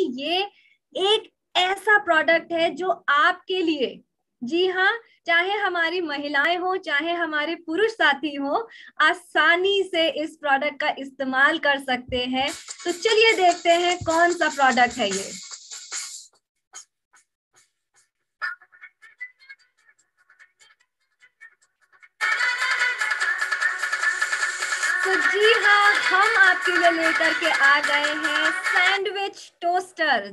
कि ये एक ऐसा प्रोडक्ट है जो आपके लिए, जी हाँ, चाहे हमारी महिलाएं हो चाहे हमारे पुरुष साथी हो, आसानी से इस प्रोडक्ट का इस्तेमाल कर सकते हैं। तो चलिए देखते हैं कौन सा प्रोडक्ट है ये। तो जी हाँ, हम आपके लिए लेकर के आ गए हैं सैंडविच टोस्टर।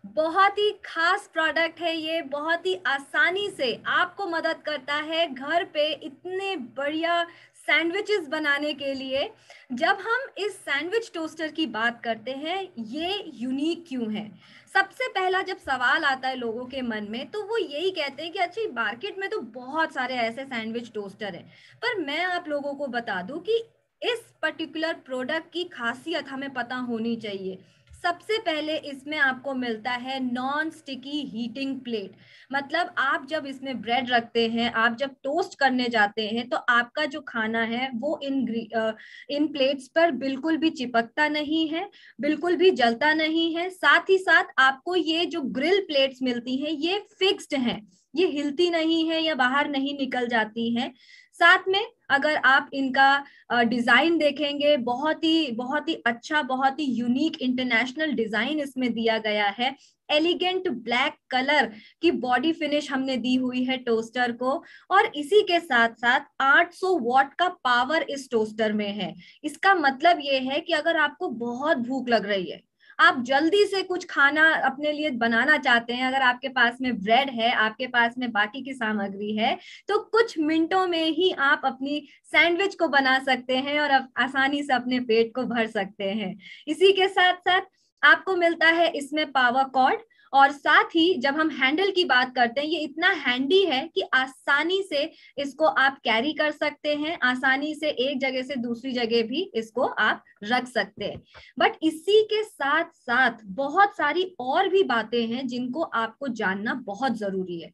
बहुत ही खास प्रोडक्ट है ये, बहुत ही आसानी से आपको मदद करता है घर पे इतने बढ़िया सैंडविचेस बनाने के लिए। जब हम इस सैंडविच टोस्टर की बात करते हैं, ये यूनिक क्यों है? सबसे पहला जब सवाल आता है लोगों के मन में, तो वो यही कहते हैं कि अच्छा, मार्केट में तो बहुत सारे ऐसे सैंडविच टोस्टर हैं। पर मैं आप लोगों को बता दूं कि इस पर्टिकुलर प्रोडक्ट की खासियत हमें पता होनी चाहिए। सबसे पहले इसमें आपको मिलता है नॉन स्टिकी हीटिंग प्लेट। मतलब आप जब इसमें ब्रेड रखते हैं, आप जब टोस्ट करने जाते हैं, तो आपका जो खाना है वो इन प्लेट्स पर बिल्कुल भी चिपकता नहीं है, बिल्कुल भी जलता नहीं है। साथ ही साथ आपको ये जो ग्रिल प्लेट्स मिलती हैं ये फिक्स्ड हैं, ये हिलती नहीं है या बाहर नहीं निकल जाती हैं। साथ में अगर आप इनका डिजाइन देखेंगे, बहुत ही अच्छा, बहुत ही यूनिक इंटरनेशनल डिजाइन इसमें दिया गया है। एलिगेंट ब्लैक कलर की बॉडी फिनिश हमने दी हुई है टोस्टर को, और इसी के साथ साथ 800 वॉट का पावर इस टोस्टर में है। इसका मतलब ये है कि अगर आपको बहुत भूख लग रही है, आप जल्दी से कुछ खाना अपने लिए बनाना चाहते हैं, अगर आपके पास में ब्रेड है, आपके पास में बाकी की सामग्री है, तो कुछ मिनटों में ही आप अपनी सैंडविच को बना सकते हैं और आसानी से अपने पेट को भर सकते हैं। इसी के साथ साथ आपको मिलता है इसमें पावर कॉर्ड, और साथ ही जब हम हैंडल की बात करते हैं, ये इतना हैंडी है कि आसानी से इसको आप कैरी कर सकते हैं, आसानी से एक जगह से दूसरी जगह भी इसको आप रख सकते हैं। बट इसी के साथ साथ बहुत सारी और भी बातें हैं जिनको आपको जानना बहुत जरूरी है।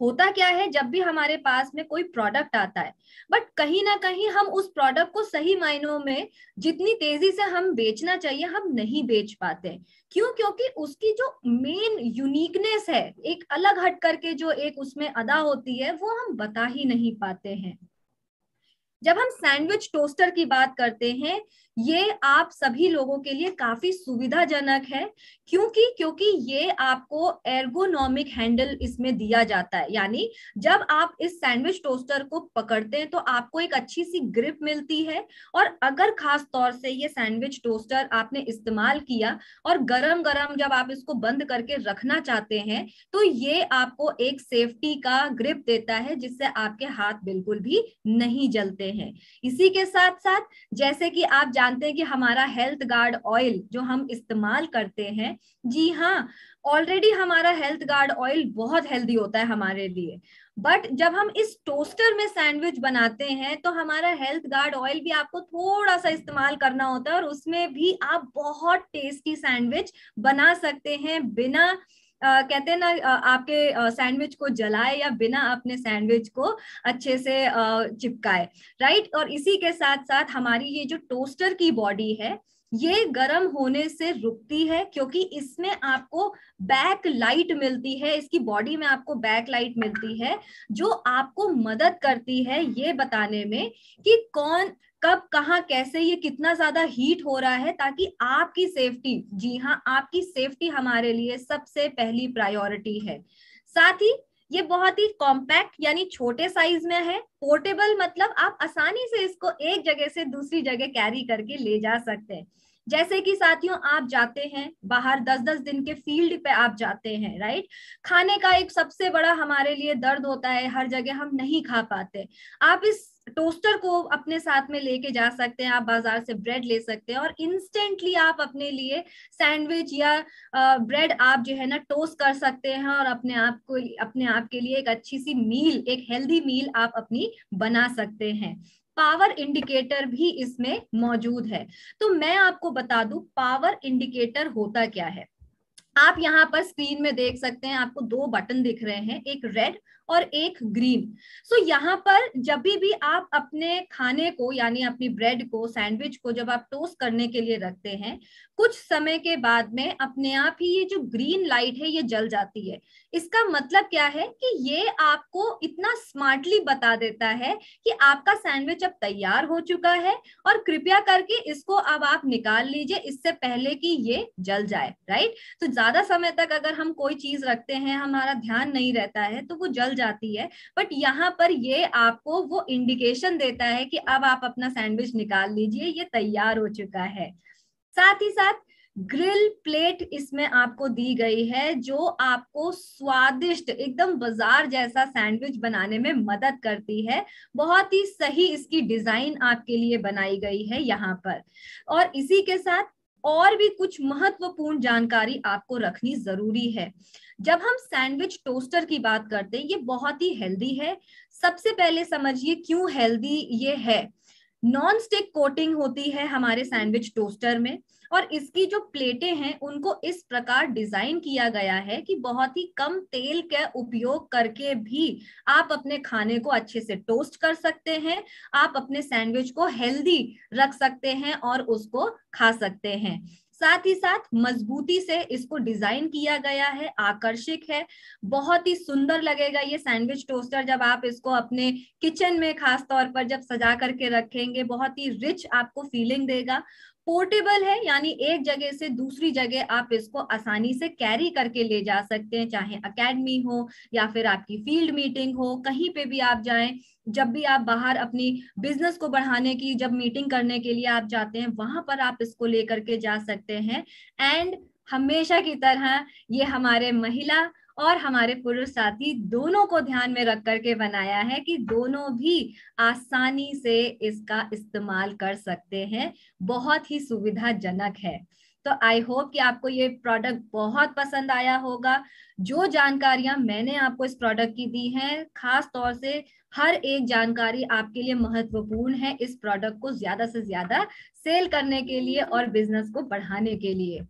होता क्या है, जब भी हमारे पास में कोई प्रोडक्ट आता है, बट कहीं ना कहीं हम उस प्रोडक्ट को सही मायनों में जितनी तेजी से हम बेचना चाहिए हम नहीं बेच पाते। क्यों? क्योंकि उसकी जो मेन यूनिकनेस है, एक अलग हट करके जो एक उसमें अदा होती है, वो हम बता ही नहीं पाते हैं। जब हम सैंडविच टोस्टर की बात करते हैं, ये आप सभी लोगों के लिए काफी सुविधाजनक है। क्योंकि ये आपको एर्गोनॉमिक हैंडल इसमें दिया जाता है, यानी जब आप इस सैंडविच टोस्टर को पकड़ते हैं तो आपको एक अच्छी सी ग्रिप मिलती है। और अगर खास तौर से ये सैंडविच टोस्टर आपने इस्तेमाल किया और गरम गरम जब आप इसको बंद करके रखना चाहते हैं, तो ये आपको एक सेफ्टी का ग्रिप देता है, जिससे आपके हाथ बिल्कुल भी नहीं जलते हैं। इसी के साथ साथ जैसे कि आप जानते हैं कि हमारा हेल्थ गार्ड ऑयल जो हम इस्तेमाल करते हैं, जी हाँ, ऑलरेडी हमारा हेल्थ गार्ड ऑयल बहुत हेल्दी होता है हमारे लिए। बट जब हम इस टोस्टर में सैंडविच बनाते हैं तो हमारा हेल्थ गार्ड ऑयल भी आपको थोड़ा सा इस्तेमाल करना होता है, और उसमें भी आप बहुत टेस्टी सैंडविच बना सकते हैं बिना कहते हैं ना आपके सैंडविच को जलाए या बिना अपने सैंडविच को अच्छे से चिपकाए, राइट। और इसी के साथ साथ हमारी ये जो टोस्टर की बॉडी है, ये गर्म होने से रुकती है, क्योंकि इसमें आपको बैक लाइट मिलती है, इसकी बॉडी में आपको बैक लाइट मिलती है, जो आपको मदद करती है ये बताने में कि कौन कब कहाँ कैसे ये कितना ज्यादा हीट हो रहा है, ताकि आपकी सेफ्टी, जी हाँ, आपकी सेफ्टी हमारे लिए सबसे पहली प्रायोरिटी है। साथ ही ये बहुत ही कॉम्पैक्ट यानी छोटे साइज में है। पोर्टेबल मतलब आप आसानी से इसको एक जगह से दूसरी जगह कैरी करके ले जा सकते हैं। जैसे कि साथियों, आप जाते हैं बाहर 10-10 दिन के फील्ड पे आप जाते हैं, राइट। खाने का एक सबसे बड़ा हमारे लिए दर्द होता है, हर जगह हम नहीं खा पाते। आप इस टोस्टर को अपने साथ में लेके जा सकते हैं, आप बाजार से ब्रेड ले सकते हैं और इंस्टेंटली आप अपने लिए सैंडविच या ब्रेड आप जो है ना टोस्ट कर सकते हैं, और अपने आप के लिए एक अच्छी सी मील, एक हेल्दी मील आप अपनी बना सकते हैं। पावर इंडिकेटर भी इसमें मौजूद है। तो मैं आपको बता दूं पावर इंडिकेटर होता क्या है। आप यहाँ पर स्क्रीन में देख सकते हैं, आपको दो बटन दिख रहे हैं, एक रेड और एक ग्रीन। सो यहाँ पर जब भी आप अपने खाने को यानी अपनी ब्रेड को, सैंडविच को जब आप टोस्ट करने के लिए रखते हैं, कुछ समय के बाद में अपने आप ही ये जो ग्रीन लाइट है ये जल जाती है। इसका मतलब क्या है कि ये आपको इतना स्मार्टली बता देता है कि आपका सैंडविच अब तैयार हो चुका है और कृपया करके इसको अब आप निकाल लीजिए इससे पहले कि ये जल जाए, राइट। तो ज्यादा समय तक अगर हम कोई चीज रखते हैं, हमारा ध्यान नहीं रहता है तो वो जल जाती है, बट यहाँ पर ये आपको वो इंडिकेशन देता है कि अब आप अपना सैंडविच निकाल लीजिए, ये तैयार हो चुका है। साथ ही साथ ग्रिल प्लेट इसमें आपको दी गई है जो आपको स्वादिष्ट एकदम बाजार जैसा सैंडविच बनाने में मदद करती है। बहुत ही सही इसकी डिजाइन आपके लिए बनाई गई है यहाँ पर। और इसी के साथ और भी कुछ महत्वपूर्ण जानकारी आपको रखनी जरूरी है। जब हम सैंडविच टोस्टर की बात करते हैं, ये बहुत ही हेल्दी है। सबसे पहले समझिए क्यों हेल्दी ये है। नॉन स्टिक कोटिंग होती है हमारे सैंडविच टोस्टर में, और इसकी जो प्लेटें हैं उनको इस प्रकार डिजाइन किया गया है कि बहुत ही कम तेल का उपयोग करके भी आप अपने खाने को अच्छे से टोस्ट कर सकते हैं, आप अपने सैंडविच को हेल्दी रख सकते हैं और उसको खा सकते हैं। साथ ही साथ मजबूती से इसको डिजाइन किया गया है, आकर्षक है, बहुत ही सुंदर लगेगा ये सैंडविच टोस्टर जब आप इसको अपने किचन में खास तौर पर जब सजा करके रखेंगे, बहुत ही रिच आपको फीलिंग देगा। पोर्टेबल है, यानी एक जगह से दूसरी जगह आप इसको आसानी से कैरी करके ले जा सकते हैं, चाहे एकेडमी हो या फिर आपकी फील्ड मीटिंग हो, कहीं पे भी आप जाएं, जब भी आप बाहर अपनी बिजनेस को बढ़ाने की जब मीटिंग करने के लिए आप जाते हैं, वहां पर आप इसको लेकर के जा सकते हैं। एंड हमेशा की तरह ये हमारे महिला और हमारे पुरुष साथी दोनों को ध्यान में रख करके बनाया है कि दोनों भी आसानी से इसका इस्तेमाल कर सकते हैं। बहुत ही सुविधाजनक है। तो आई होप कि आपको ये प्रोडक्ट बहुत पसंद आया होगा। जो जानकारियां मैंने आपको इस प्रोडक्ट की दी हैं, खास तौर से हर एक जानकारी आपके लिए महत्वपूर्ण है इस प्रोडक्ट को ज्यादा से ज्यादा सेल करने के लिए और बिजनेस को बढ़ाने के लिए।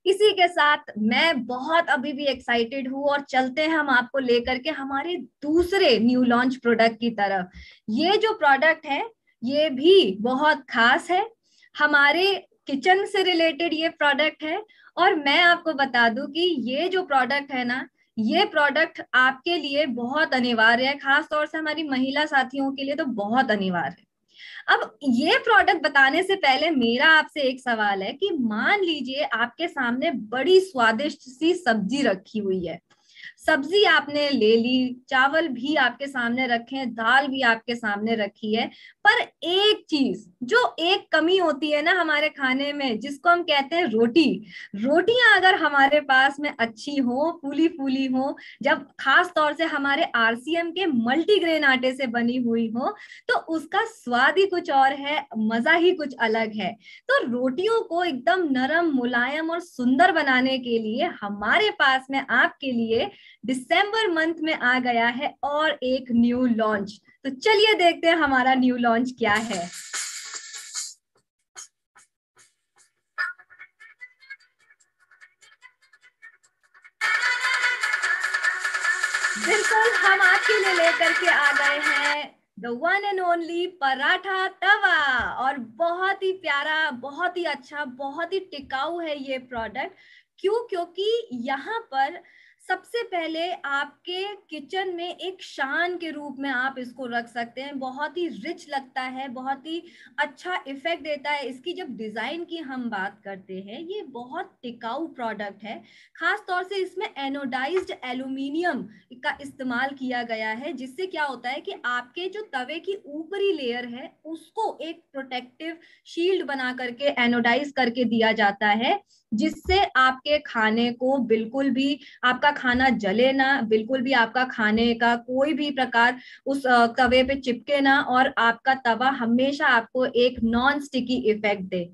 इसी के साथ मैं बहुत अभी भी एक्साइटेड हूँ और चलते हैं हम आपको लेकर के हमारे दूसरे न्यू लॉन्च प्रोडक्ट की तरफ। ये जो प्रोडक्ट है ये भी बहुत खास है, हमारे किचन से रिलेटेड ये प्रोडक्ट है। और मैं आपको बता दूं कि ये जो प्रोडक्ट है ना, ये प्रोडक्ट आपके लिए बहुत अनिवार्य है, खास तौर से हमारी महिला साथियों के लिए तो बहुत अनिवार्य है। अब ये प्रोडक्ट बताने से पहले मेरा आपसे एक सवाल है कि मान लीजिए आपके सामने बड़ी स्वादिष्ट सी सब्जी रखी हुई है, सब्जी आपने ले ली, चावल भी आपके सामने रखे हैं, दाल भी आपके सामने रखी है, पर एक चीज जो एक कमी होती है ना हमारे खाने में, जिसको हम कहते हैं रोटी, रोटियां अगर हमारे पास में अच्छी हो, फूली फूली हो, जब खास तौर से हमारे आरसीएम के मल्टीग्रेन आटे से बनी हुई हो, तो उसका स्वाद ही कुछ और है, मजा ही कुछ अलग है। तो रोटियों को एकदम नरम, मुलायम और सुंदर बनाने के लिए हमारे पास में आपके लिए दिसंबर मंथ में आ गया है और एक न्यू लॉन्च। तो चलिए देखते हैं हमारा न्यू लॉन्च क्या है। बिल्कुल, हम आपके लिए लेकर के आ गए हैं the one and only paratha tawa. और बहुत ही प्यारा, बहुत ही अच्छा, बहुत ही टिकाऊ है ये प्रोडक्ट। क्यों? क्योंकि यहाँ पर सबसे पहले आपके किचन में एक शान के रूप में आप इसको रख सकते हैं। बहुत ही रिच लगता है, बहुत ही अच्छा इफेक्ट देता है। इसकी जब डिजाइन की हम बात करते हैं, ये बहुत टिकाऊ प्रोडक्ट है। खास तौर से इसमें एनोडाइज्ड एल्यूमिनियम का इस्तेमाल किया गया है, जिससे क्या होता है कि आपके जो तवे की ऊपरी लेयर है उसको एक प्रोटेक्टिव शील्ड बना करके एनोडाइज करके दिया जाता है, जिससे आपके खाने को बिल्कुल भी आपका खाना जले ना, बिल्कुल भी आपका खाने का कोई भी प्रकार उस तवे पे चिपके ना, और आपका तवा हमेशा आपको एक नॉन स्टिकी इफेक्ट दे।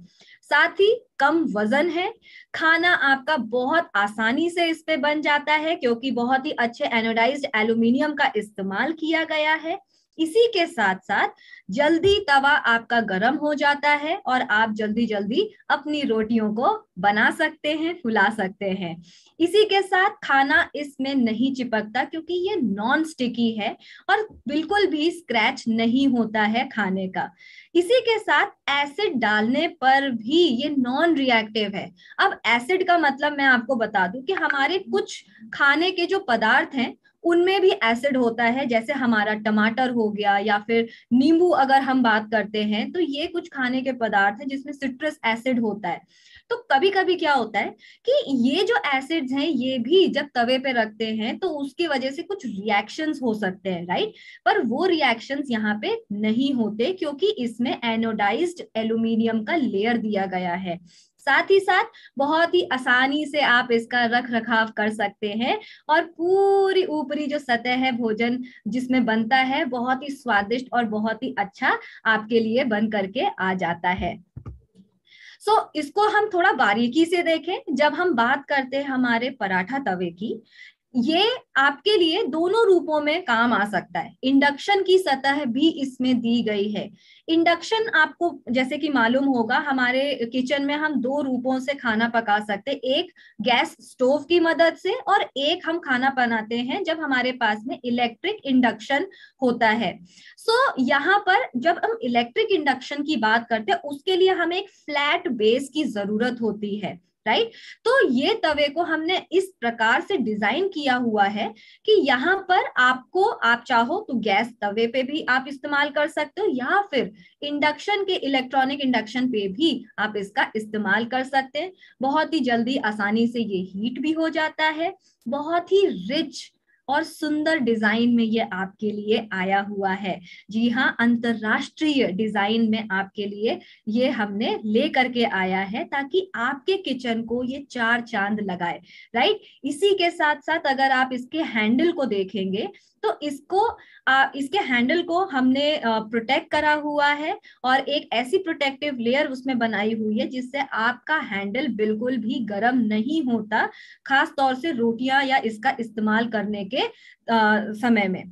साथ ही कम वजन है, खाना आपका बहुत आसानी से इस पे बन जाता है क्योंकि बहुत ही अच्छे एनोडाइज्ड एल्यूमिनियम का इस्तेमाल किया गया है। इसी के साथ साथ जल्दी तवा आपका गर्म हो जाता है और आप जल्दी जल्दी अपनी रोटियों को बना सकते हैं, फुला सकते हैं। इसी के साथ खाना इसमें नहीं चिपकता क्योंकि ये नॉन स्टिकी है और बिल्कुल भी स्क्रैच नहीं होता है खाने का। इसी के साथ एसिड डालने पर भी ये नॉन रिएक्टिव है। अब एसिड का मतलब मैं आपको बता दूं कि हमारे कुछ खाने के जो पदार्थ हैं उनमें भी एसिड होता है, जैसे हमारा टमाटर हो गया या फिर नींबू अगर हम बात करते हैं, तो ये कुछ खाने के पदार्थ हैं जिसमें सिट्रस एसिड होता है। तो कभी कभी क्या होता है कि ये जो एसिड्स हैं ये भी जब तवे पे रखते हैं तो उसकी वजह से कुछ रिएक्शंस हो सकते हैं, राइट। पर वो रिएक्शंस यहाँ पे नहीं होते क्योंकि इसमें एनोडाइज्ड एल्यूमिनियम का लेयर दिया गया है। साथ ही साथ बहुत ही आसानी से आप इसका रख रखाव कर सकते हैं और पूरी ऊपरी जो सतह है भोजन जिसमें बनता है बहुत ही स्वादिष्ट और बहुत ही अच्छा आपके लिए बन करके आ जाता है। इसको हम थोड़ा बारीकी से देखें। जब हम बात करते हैं हमारे पराठा तवे की, ये आपके लिए दोनों रूपों में काम आ सकता है। इंडक्शन की सतह भी इसमें दी गई है। इंडक्शन आपको जैसे कि मालूम होगा, हमारे किचन में हम दो रूपों से खाना पका सकते हैं, एक गैस स्टोव की मदद से और एक हम खाना बनाते हैं जब हमारे पास में इलेक्ट्रिक इंडक्शन होता है। यहाँ पर जब हम इलेक्ट्रिक इंडक्शन की बात करते हैं उसके लिए हमें एक फ्लैट बेस की जरूरत होती है, राइट। तो ये तवे को हमने इस प्रकार से डिजाइन किया हुआ है कि यहाँ पर आपको, आप चाहो तो गैस तवे पे भी आप इस्तेमाल कर सकते हो या फिर इंडक्शन के इलेक्ट्रॉनिक इंडक्शन पे भी आप इसका इस्तेमाल कर सकते हैं। बहुत ही जल्दी आसानी से ये हीट भी हो जाता है। बहुत ही रिच और सुंदर डिजाइन में ये आपके लिए आया हुआ है। जी हाँ, अंतरराष्ट्रीय डिजाइन में आपके लिए ये हमने ले करके आया है ताकि आपके किचन को ये चार चांद लगाए, राइट। इसी के साथ साथ अगर आप इसके हैंडल को देखेंगे तो इसके हैंडल को हमने प्रोटेक्ट करा हुआ है और एक ऐसी प्रोटेक्टिव लेयर उसमें बनाई हुई है जिससे आपका हैंडल बिल्कुल भी गर्म नहीं होता, खास तौर से रोटियां या इसका इस्तेमाल करने के समय में।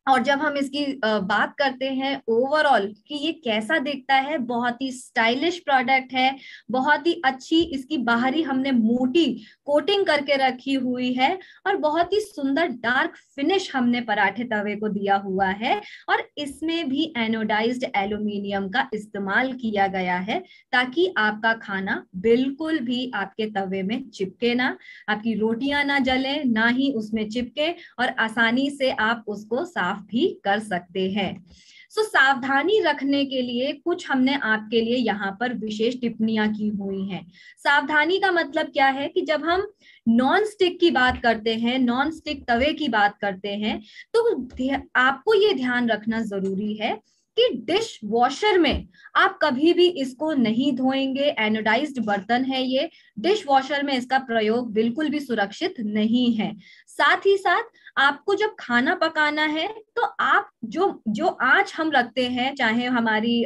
और जब हम इसकी बात करते हैं ओवरऑल कि ये कैसा दिखता है, बहुत ही स्टाइलिश प्रोडक्ट है। बहुत ही अच्छी इसकी बाहरी हमने मोटी कोटिंग करके रखी हुई है और बहुत ही सुंदर डार्क फिनिश हमने पराठे तवे को दिया हुआ है। और इसमें भी एनोडाइज्ड एल्यूमिनियम का इस्तेमाल किया गया है ताकि आपका खाना बिल्कुल भी आपके तवे में चिपके ना, आपकी रोटियां ना जले, ना ही उसमें चिपके और आसानी से आप उसको साफ भी कर सकते हैं। सावधानी रखने के लिए कुछ हमने आपके लिए यहाँ पर विशेष टिप्पणियां की हुई हैं। सावधानी का मतलब क्या है कि जब हम नॉन स्टिक की बात करते हैं, नॉन स्टिक तवे की बात करते हैं, तो आपको ये ध्यान रखना जरूरी है कि डिश वॉशर में आप कभी भी इसको नहीं धोएंगे। एनोडाइज्ड बर्तन है ये, डिश वॉशर में इसका प्रयोग बिल्कुल भी सुरक्षित नहीं है। साथ ही साथ आपको जब खाना पकाना है तो आप जो आंच हम रखते हैं, चाहे हमारी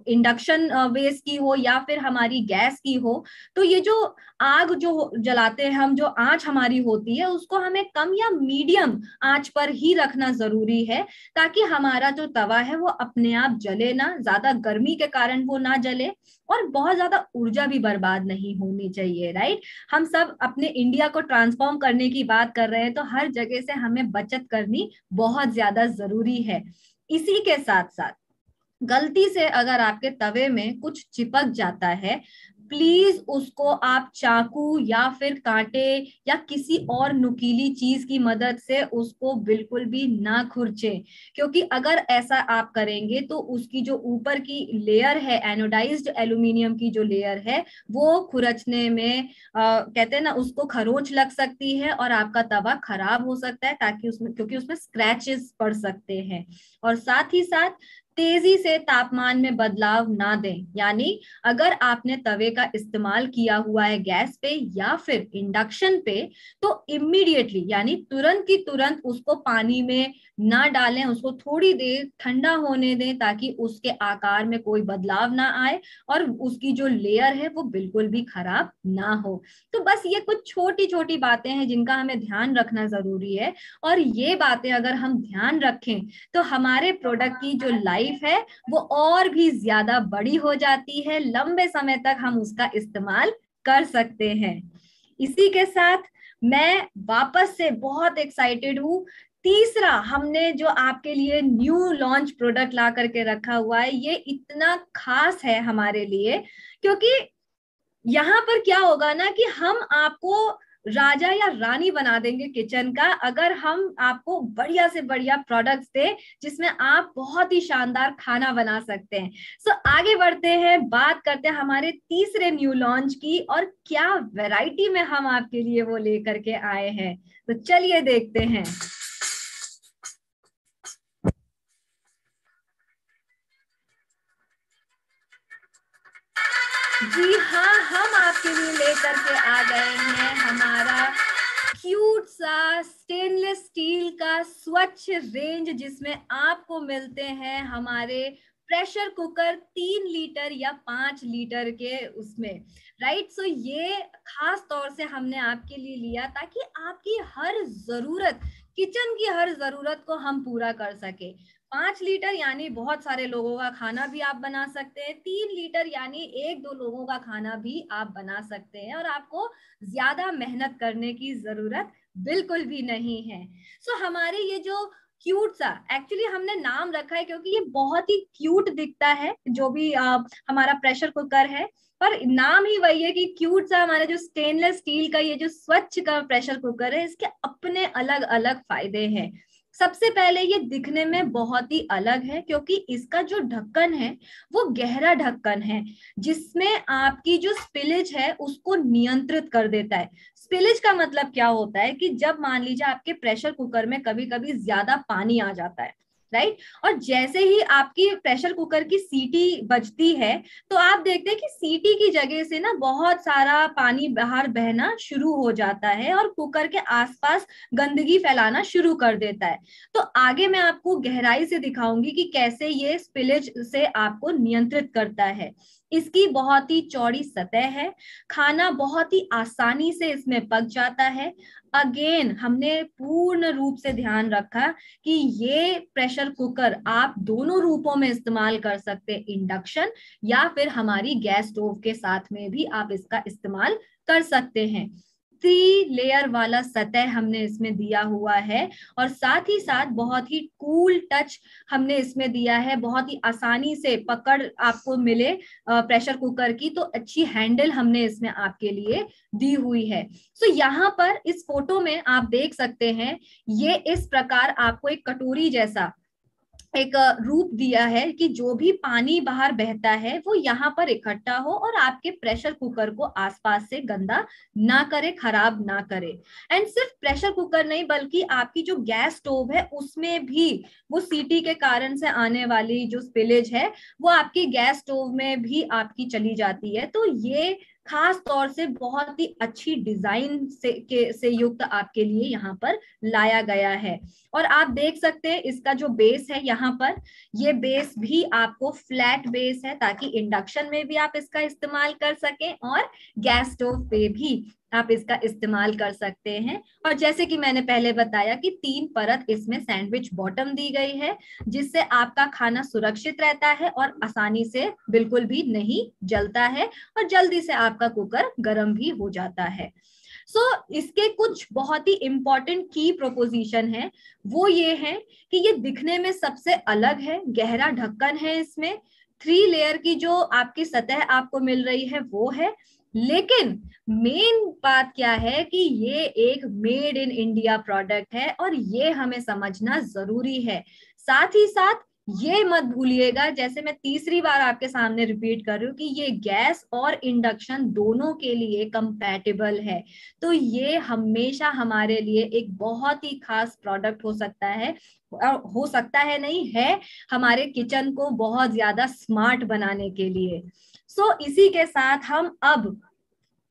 इंडक्शन बेस की हो या फिर हमारी गैस की हो, तो ये जो आग जो जलाते हैं हम, जो आंच हमारी होती है उसको हमें कम या मीडियम आंच पर ही रखना जरूरी है ताकि हमारा जो तवा है वो अपने आप जले ना, ज्यादा गर्मी के कारण वो ना जले और बहुत ज्यादा ऊर्जा भी बर्बाद नहीं होनी चाहिए, राइट। हम सब अपने इंडिया को ट्रांसफॉर्म करने की बात कर रहे हैं तो हर जगह से हमें बचत करनी बहुत ज्यादा जरूरी है। इसी के साथ साथ गलती से अगर आपके तवे में कुछ चिपक जाता है, प्लीज उसको आप चाकू या फिर कांटे या किसी और नुकीली चीज की मदद से उसको बिल्कुल भी ना खुरचें, क्योंकि अगर ऐसा आप करेंगे तो उसकी जो ऊपर की लेयर है, एनोडाइज्ड एल्यूमिनियम की जो लेयर है, वो खुरचने में कहते हैं ना, उसको खरोंच लग सकती है और आपका तवा खराब हो सकता है ताकि उसमें, क्योंकि उसमें स्क्रैचेस पड़ सकते हैं। और साथ ही साथ तेजी से तापमान में बदलाव ना दें। यानी अगर आपने तवे का इस्तेमाल किया हुआ है गैस पे या फिर इंडक्शन पे, तो इमीडिएटली यानी तुरंत की तुरंत उसको पानी में ना डालें, उसको थोड़ी देर ठंडा होने दें ताकि उसके आकार में कोई बदलाव ना आए और उसकी जो लेयर है वो बिल्कुल भी खराब ना हो। तो बस ये कुछ छोटी छोटी बातें हैं जिनका हमें ध्यान रखना जरूरी है, और ये बातें अगर हम ध्यान रखें तो हमारे प्रोडक्ट की जो लाइफ है वो और भी ज्यादा बड़ी हो जाती है, लंबे समय तक हम उसका इस्तेमाल कर सकते हैं। इसी के साथ मैं वापस से बहुत एक्साइटेड हूँ। तीसरा हमने जो आपके लिए न्यू लॉन्च प्रोडक्ट ला करके रखा हुआ है, ये इतना खास है हमारे लिए, क्योंकि यहाँ पर क्या होगा ना कि हम आपको राजा या रानी बना देंगे किचन का, अगर हम आपको बढ़िया से बढ़िया प्रोडक्ट्स दे जिसमें आप बहुत ही शानदार खाना बना सकते हैं। सो आगे बढ़ते हैं, बात करते हैं हमारे तीसरे न्यू लॉन्च की और क्या वैरायटी में हम आपके लिए वो लेकर के आए हैं। तो चलिए देखते हैं। जी हाँ, हम आपके लिए लेकर के आ गए हैं हमारा क्यूट सा स्टेनलेस स्टील का स्वच्छ रेंज, जिसमें आपको मिलते हैं हमारे प्रेशर कुकर 3 लीटर या 5 लीटर के उसमें, राइट। सो ये खास तौर से हमने आपके लिए लिया ताकि आपकी हर जरूरत, किचन की हर जरूरत को हम पूरा कर सके। 5 लीटर यानी बहुत सारे लोगों का खाना भी आप बना सकते हैं, 3 लीटर यानी 1-2 लोगों का खाना भी आप बना सकते हैं, और आपको ज्यादा मेहनत करने की जरूरत बिल्कुल भी नहीं है। सो हमारे ये जो क्यूट सा, एक्चुअली हमने नाम रखा है क्योंकि ये बहुत ही क्यूट दिखता है जो भी हमारा प्रेशर कुकर है, पर नाम ही वही है कि क्यूट सा। हमारा जो स्टेनलेस स्टील का ये जो स्वच्छ का प्रेशर कुकर है, इसके अपने अलग अलग फायदे हैं। सबसे पहले ये दिखने में बहुत ही अलग है क्योंकि इसका जो ढक्कन है वो गहरा ढक्कन है, जिसमें आपकी जो स्पिलेज है उसको नियंत्रित कर देता है। स्पिलेज का मतलब क्या होता है कि जब मान लीजिए आपके प्रेशर कुकर में कभी कभी ज्यादा पानी आ जाता है, राइट, और जैसे ही आपकी प्रेशर कुकर की सीटी बजती है तो आप देखते हैं कि सीटी की जगह से ना बहुत सारा पानी बाहर बहना शुरू हो जाता है और कुकर के आसपास गंदगी फैलाना शुरू कर देता है। तो आगे मैं आपको गहराई से दिखाऊंगी कि कैसे ये स्पिलेज से आपको नियंत्रित करता है। इसकी बहुत ही चौड़ी सतह है, खाना बहुत ही आसानी से इसमें पक जाता है। अगेन हमने पूर्ण रूप से ध्यान रखा कि ये प्रेशर कुकर आप दोनों रूपों में इस्तेमाल कर सकते हैं, इंडक्शन या फिर हमारी गैस स्टोव के साथ में भी आप इसका इस्तेमाल कर सकते हैं। 3 लेयर वाला सतह हमने इसमें दिया हुआ है और साथ ही साथ बहुत ही कूल टच हमने इसमें दिया है, बहुत ही आसानी से पकड़ आपको मिले प्रेशर कुकर की, तो अच्छी हैंडल हमने इसमें आपके लिए दी हुई है। सो यहाँ पर इस फोटो में आप देख सकते हैं, ये इस प्रकार आपको एक कटोरी जैसा एक रूप दिया है कि जो भी पानी बाहर बहता है वो यहाँ पर इकट्ठा हो और आपके प्रेशर कुकर को आसपास से गंदा ना करे, खराब ना करे। एंड सिर्फ प्रेशर कुकर नहीं बल्कि आपकी जो गैस स्टोव है उसमें भी वो सीटी के कारण से आने वाली जो स्पिलेज है वो आपकी गैस स्टोव में भी आपकी चली जाती है। तो ये खास तौर से बहुत ही अच्छी डिजाइन से युक्त आपके लिए यहाँ पर लाया गया है। और आप देख सकते हैं इसका जो बेस है यहाँ पर, ये बेस भी आपको फ्लैट बेस है ताकि इंडक्शन में भी आप इसका इस्तेमाल कर सकें और गैस स्टोव पे भी आप इसका इस्तेमाल कर सकते हैं। और जैसे कि मैंने पहले बताया कि 3 परत इसमें सैंडविच बॉटम दी गई है, जिससे आपका खाना सुरक्षित रहता है और आसानी से बिल्कुल भी नहीं जलता है और जल्दी से आपका कुकर गर्म भी हो जाता है। इसके कुछ बहुत ही इंपॉर्टेंट की प्रोपोजिशन है, वो ये है कि ये दिखने में सबसे अलग है, गहरा ढक्कन है इसमें, 3 लेयर की जो आपकी सतह आपको मिल रही है वो है, लेकिन मेन बात क्या है कि ये एक मेड इन इंडिया प्रोडक्ट है और ये हमें समझना जरूरी है। साथ ही साथ ये मत भूलिएगा, जैसे मैं तीसरी बार आपके सामने रिपीट कर रही हूँ कि ये गैस और इंडक्शन दोनों के लिए कंपैटिबल है। तो ये हमेशा हमारे लिए एक बहुत ही खास प्रोडक्ट हो सकता है, हो सकता है नहीं है, हमारे किचन को बहुत ज्यादा स्मार्ट बनाने के लिए। सो इसी के साथ हम अब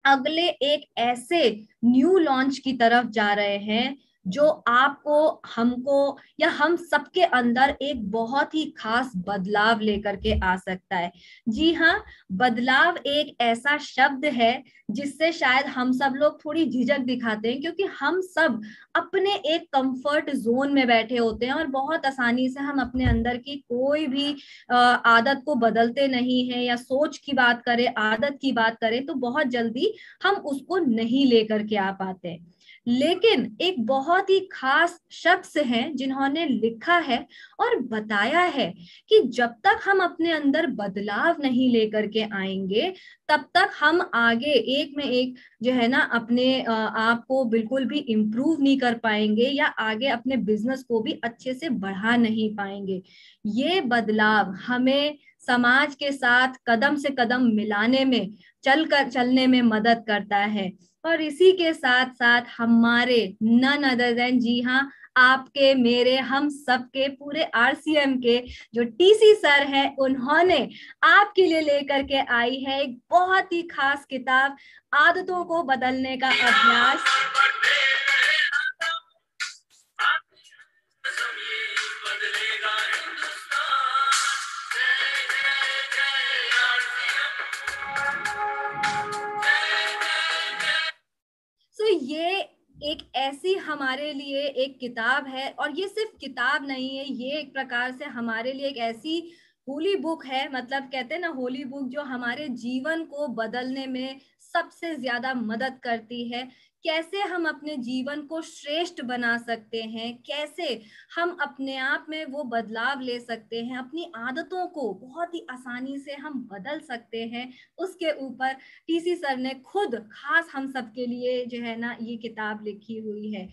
अगले एक ऐसे न्यू लॉन्च की तरफ जा रहे हैं जो आपको, हमको या हम सबके अंदर एक बहुत ही खास बदलाव लेकर के आ सकता है। जी हाँ, बदलाव एक ऐसा शब्द है जिससे शायद हम सब लोग थोड़ी झिझक दिखाते हैं, क्योंकि हम सब अपने एक कंफर्ट जोन में बैठे होते हैं और बहुत आसानी से हम अपने अंदर की कोई भी आदत को बदलते नहीं है, या सोच की बात करें, आदत की बात करें, तो बहुत जल्दी हम उसको नहीं लेकर के आ पाते। लेकिन एक बहुत ही खास शख्स हैं जिन्होंने लिखा है और बताया है कि जब तक हम अपने अंदर बदलाव नहीं लेकर के आएंगे, तब तक हम आगे एक में एक जो है ना अपने आप को बिल्कुल भी इम्प्रूव नहीं कर पाएंगे, या आगे अपने बिजनेस को भी अच्छे से बढ़ा नहीं पाएंगे। ये बदलाव हमें समाज के साथ कदम से कदम मिलाने में, चलने में मदद करता है। और इसी के साथ साथ हमारे नन अदर देन, जी हाँ, आपके, मेरे, हम सबके, पूरे आरसीएम के जो टीसी सर है, उन्होंने आपके लिए लेकर के आई है एक बहुत ही खास किताब, आदतों को बदलने का अभ्यास। सो ये एक ऐसी हमारे लिए एक किताब है, और ये सिर्फ किताब नहीं है, ये एक प्रकार से हमारे लिए एक ऐसी होली बुक है, मतलब कहते हैं ना होली बुक, जो हमारे जीवन को बदलने में सबसे ज्यादा मदद करती है। कैसे हम अपने जीवन को श्रेष्ठ बना सकते हैं, कैसे हम अपने आप में वो बदलाव ले सकते हैं, अपनी आदतों को बहुत ही आसानी से हम बदल सकते हैं, उसके ऊपर टीसी सर ने खुद खास हम सबके लिए जो है ना ये किताब लिखी हुई है।